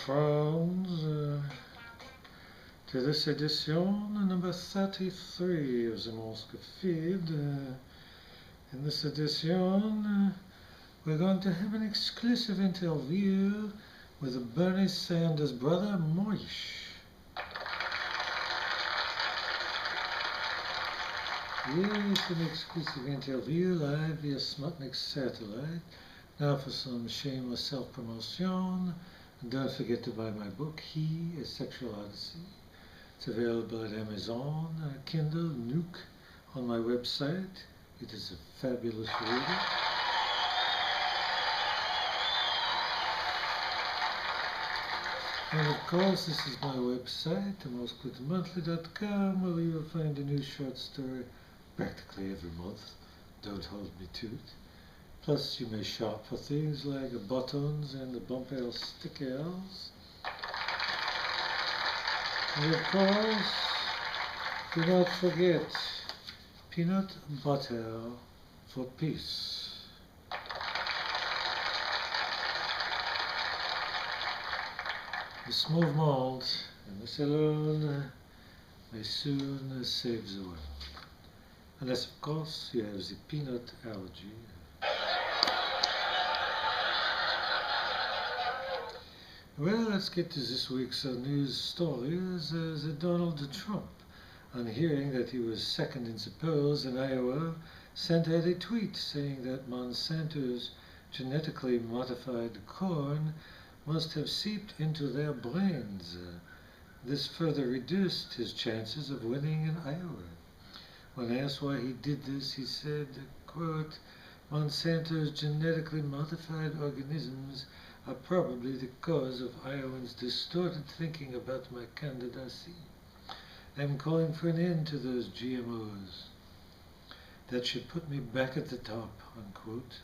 friends, to this edition, number 33 of the Morsk Feed. In this edition, we're going to have an exclusive interview with Bernie Sanders' brother, Moishe. Yes, an exclusive interview live via Smutnik satellite. Now for some shameless self-promotion. And don't forget to buy my book, He, A Sexual Odyssey. It's available at Amazon, Kindle, Nook, on my website. It is a fabulous reader. And of course, this is my website, morskfeedmonthly.com, where you will find a new short story practically every month. Don't hold me to it. Plus, you may shop for things like buttons and the bumper stickers. And of course, do not forget peanut butter for peace. The small malt and this alone may soon save the world. Unless, of course, you have the peanut allergy. Well, let's get to this week's news stories. The Donald Trump, on hearing that he was second in the polls in Iowa, sent out a tweet saying that Monsanto's genetically modified corn must have seeped into their brains. This further reduced his chances of winning in Iowa. When asked why he did this, he said, quote, Monsanto's genetically modified organisms are probably the cause of Iowans' distorted thinking about my candidacy. I'm calling for an end to those GMOs. That should put me back at the top, unquote.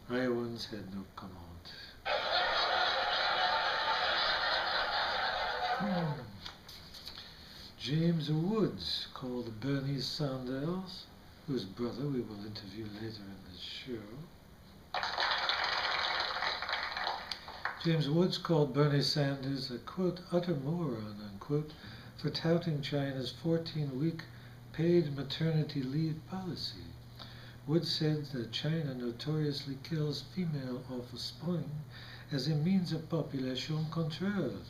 Iowans had no comment. James Woods called Bernie Sanders, whose brother we will interview later in this show. James Woods called Bernie Sanders a, quote, utter moron, unquote, for touting China's 14-week paid maternity leave policy. Woods said that China notoriously kills female offspring as a means of population control.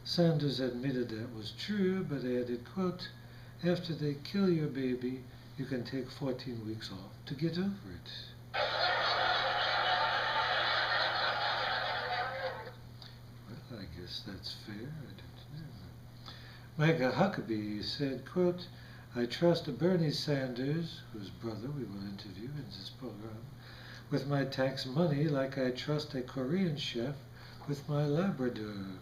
Sanders admitted that was true, but added, quote, after they kill your baby, you can take 14 weeks off to get over it. Well, I guess that's fair. I don't know. Micah Huckabee said, quote, I trust Bernie Sanders, whose brother we will interview in this program, with my tax money like I trust a Korean chef with my Labrador.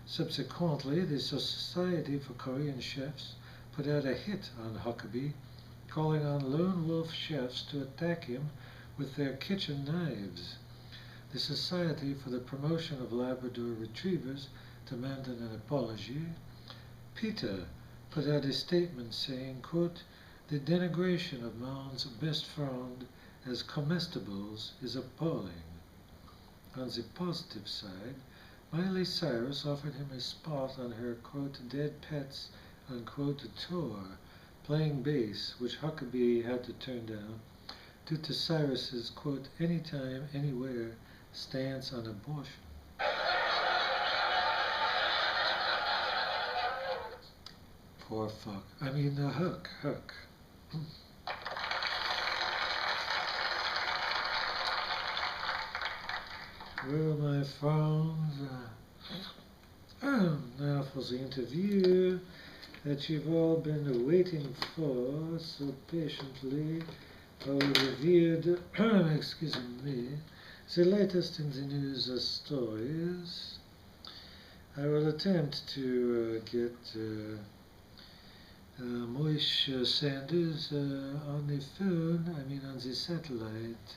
Subsequently, the Society for Korean Chefs put out a hit on Huckabee, calling on lone wolf chefs to attack him with their kitchen knives. The Society for the Promotion of Labrador Retrievers demanded an apology. PETA put out a statement saying, quote, the denigration of man's best friend as comestibles is appalling. On the positive side, Miley Cyrus offered him a spot on her, quote, Dead Pets, unquote, tour, playing bass, which Huckabee had to turn down due to Cyrus's, quote, anytime, anywhere stance on abortion. Poor fuck. I mean, Huck. Well, my friends, now for the interview that you've all been waiting for so patiently. I will review excuse me, the latest in the news stories. I will attempt to get Moishe Sanders on the phone, on the satellite.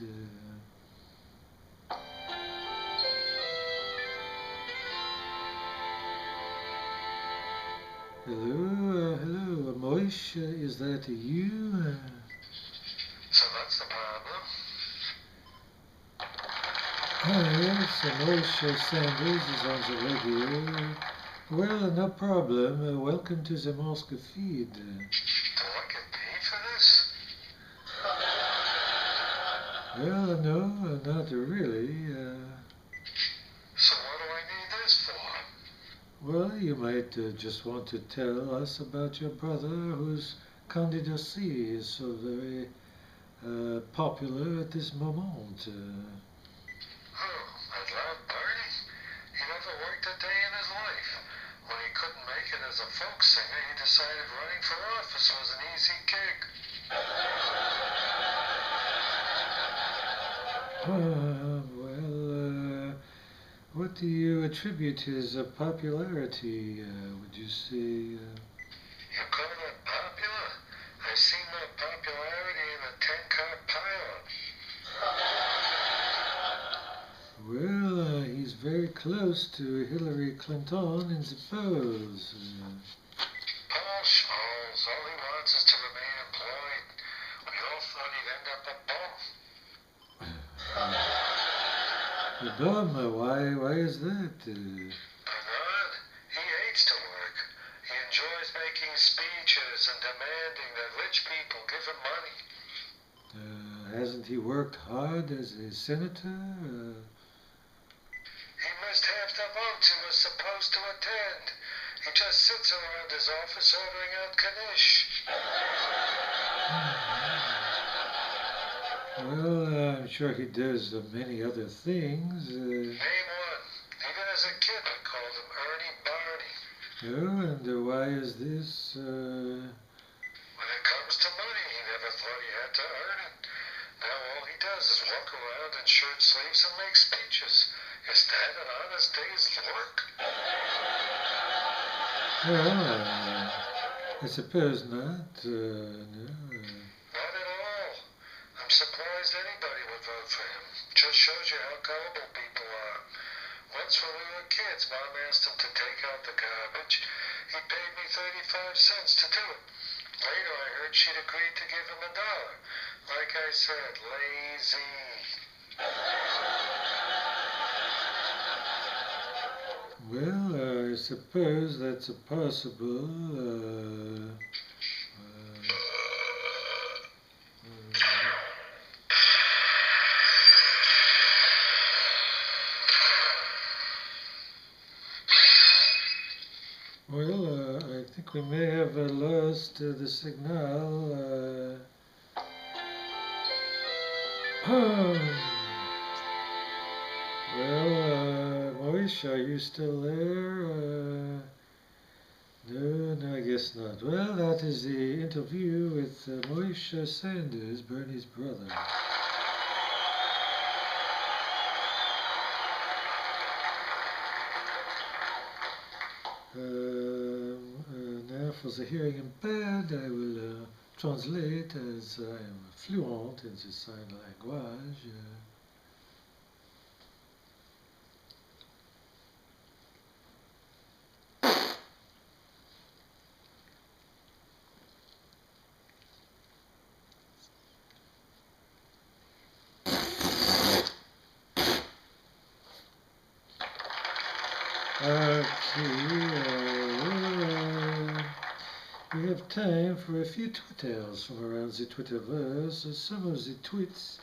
Hello, Moishe, is that you? So that's the problem. Yes, so Moishe Sanders is on the radio. Well, no problem. Welcome to the Morsk Feed. Do I get paid for this? Well, no, not really. So what do I need this for? Well, you might just want to tell us about your brother whose candidacy is so very popular at this moment. Oh, I love Bernie. He never worked a day in his life. When he couldn't make it as a folk singer, he decided running for office was an easy gig. What do you attribute his popularity, would you say? You call that popular? I've seen more popularity in a 10-car pilot. Well, he's very close to Hillary Clinton in the polls. Paul Scholes, all he wants is to remain employed. We all thought he'd end up a bum. The bum, why is that? Bernard, he hates to work. He enjoys making speeches and demanding that rich people give him money. Hasn't he worked hard as a senator? He missed half the votes he was supposed to attend. He just sits around his office ordering out knish. Well, I'm sure he does many other things. Name one. Even as a kid, I called him Ernie Barney. Oh, and why is this? When it comes to money, he never thought he had to earn it. Now all he does is walk around in shirt sleeves and make speeches. Is that an honest day's work? Well, I suppose not. No. Not at all. I'm surprised anybody would vote for him. Just shows you how gullible people are. Once when we were kids, Mom asked him to take out the garbage. He paid me 35 cents to do it. Later I heard she'd agreed to give him $1. Like I said, lazy. Well, I suppose that's a possible. Well, I think we may have lost the signal. Well, Moishe, are you still there? No, I guess not. Well, that is the interview with Moishe Sanders, Bernie's brother. Now for the hearing impaired, I will translate as I am fluent in the sign language. We have time for a few Twitters from around the Twitterverse. Some of the tweets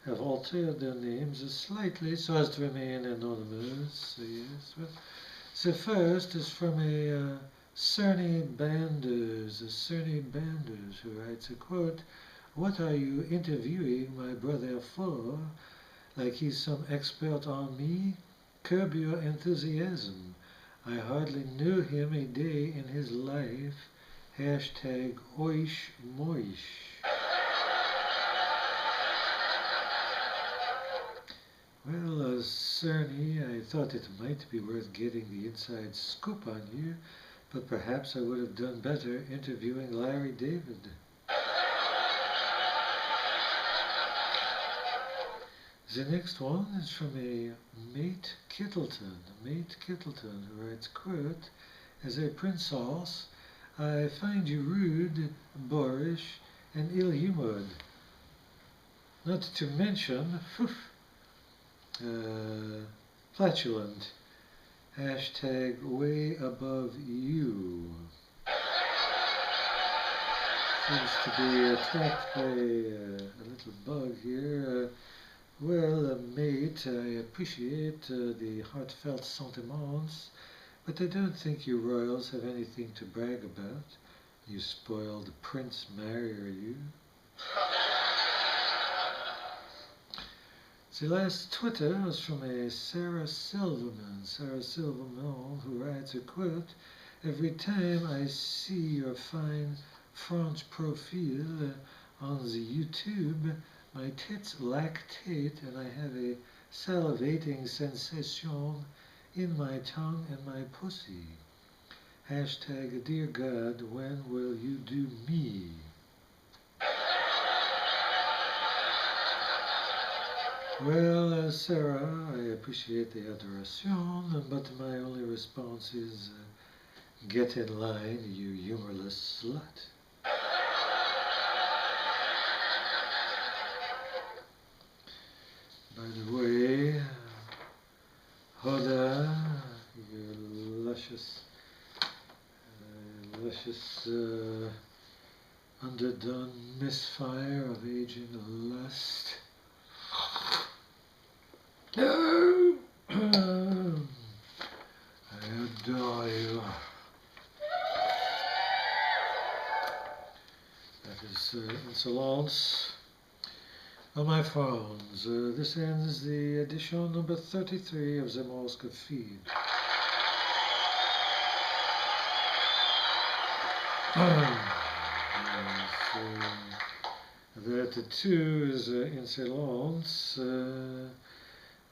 have altered their names slightly so as to remain anonymous. Yes. Well, the first is from a Cerny Banders, who writes a quote, "What are you interviewing my brother for? Like he's some expert on me? Curb your enthusiasm. I hardly knew him a day in his life. Hashtag Oish Moish." Well, Cerny, I thought it might be worth getting the inside scoop on you, but perhaps I would have done better interviewing Larry David. The next one is from a Mate Kittleton, who writes, quote, "As a princess, I find you rude, boorish, and ill-humored. Not to mention, flatulent. Hashtag way above you. Seems to be attacked by a little bug here. Well, mate, I appreciate the heartfelt sentiments, but I don't think you royals have anything to brag about. You spoiled Prince marrier, you. The last Twitter was from a Sarah Silverman, who writes a quote, "Every time I see your fine French profile on the YouTube, my tits lactate and I have a salivating sensation in my tongue and my pussy. Hashtag, dear God, when will you do me?" Well, Sarah, I appreciate the adoration, but my only response is, get in line, you humorless slut. By the way, Hoda, you luscious, underdone misfire of aging lust. I adore you. That is insolence. On my phones, this ends the edition number 33 of the Morsk Feed. That too is insolence.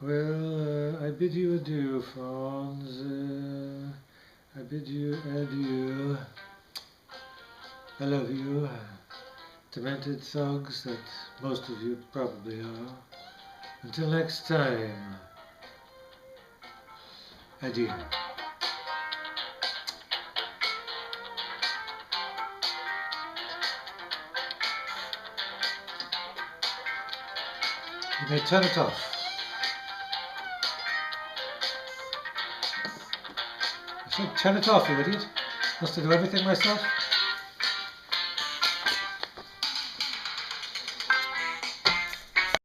Well, I bid you adieu, Franz. I bid you adieu. I love you. Demented thugs that most of you probably are. Until next time, adieu. You may turn it off. I said turn it off, you idiot. Must I do everything myself?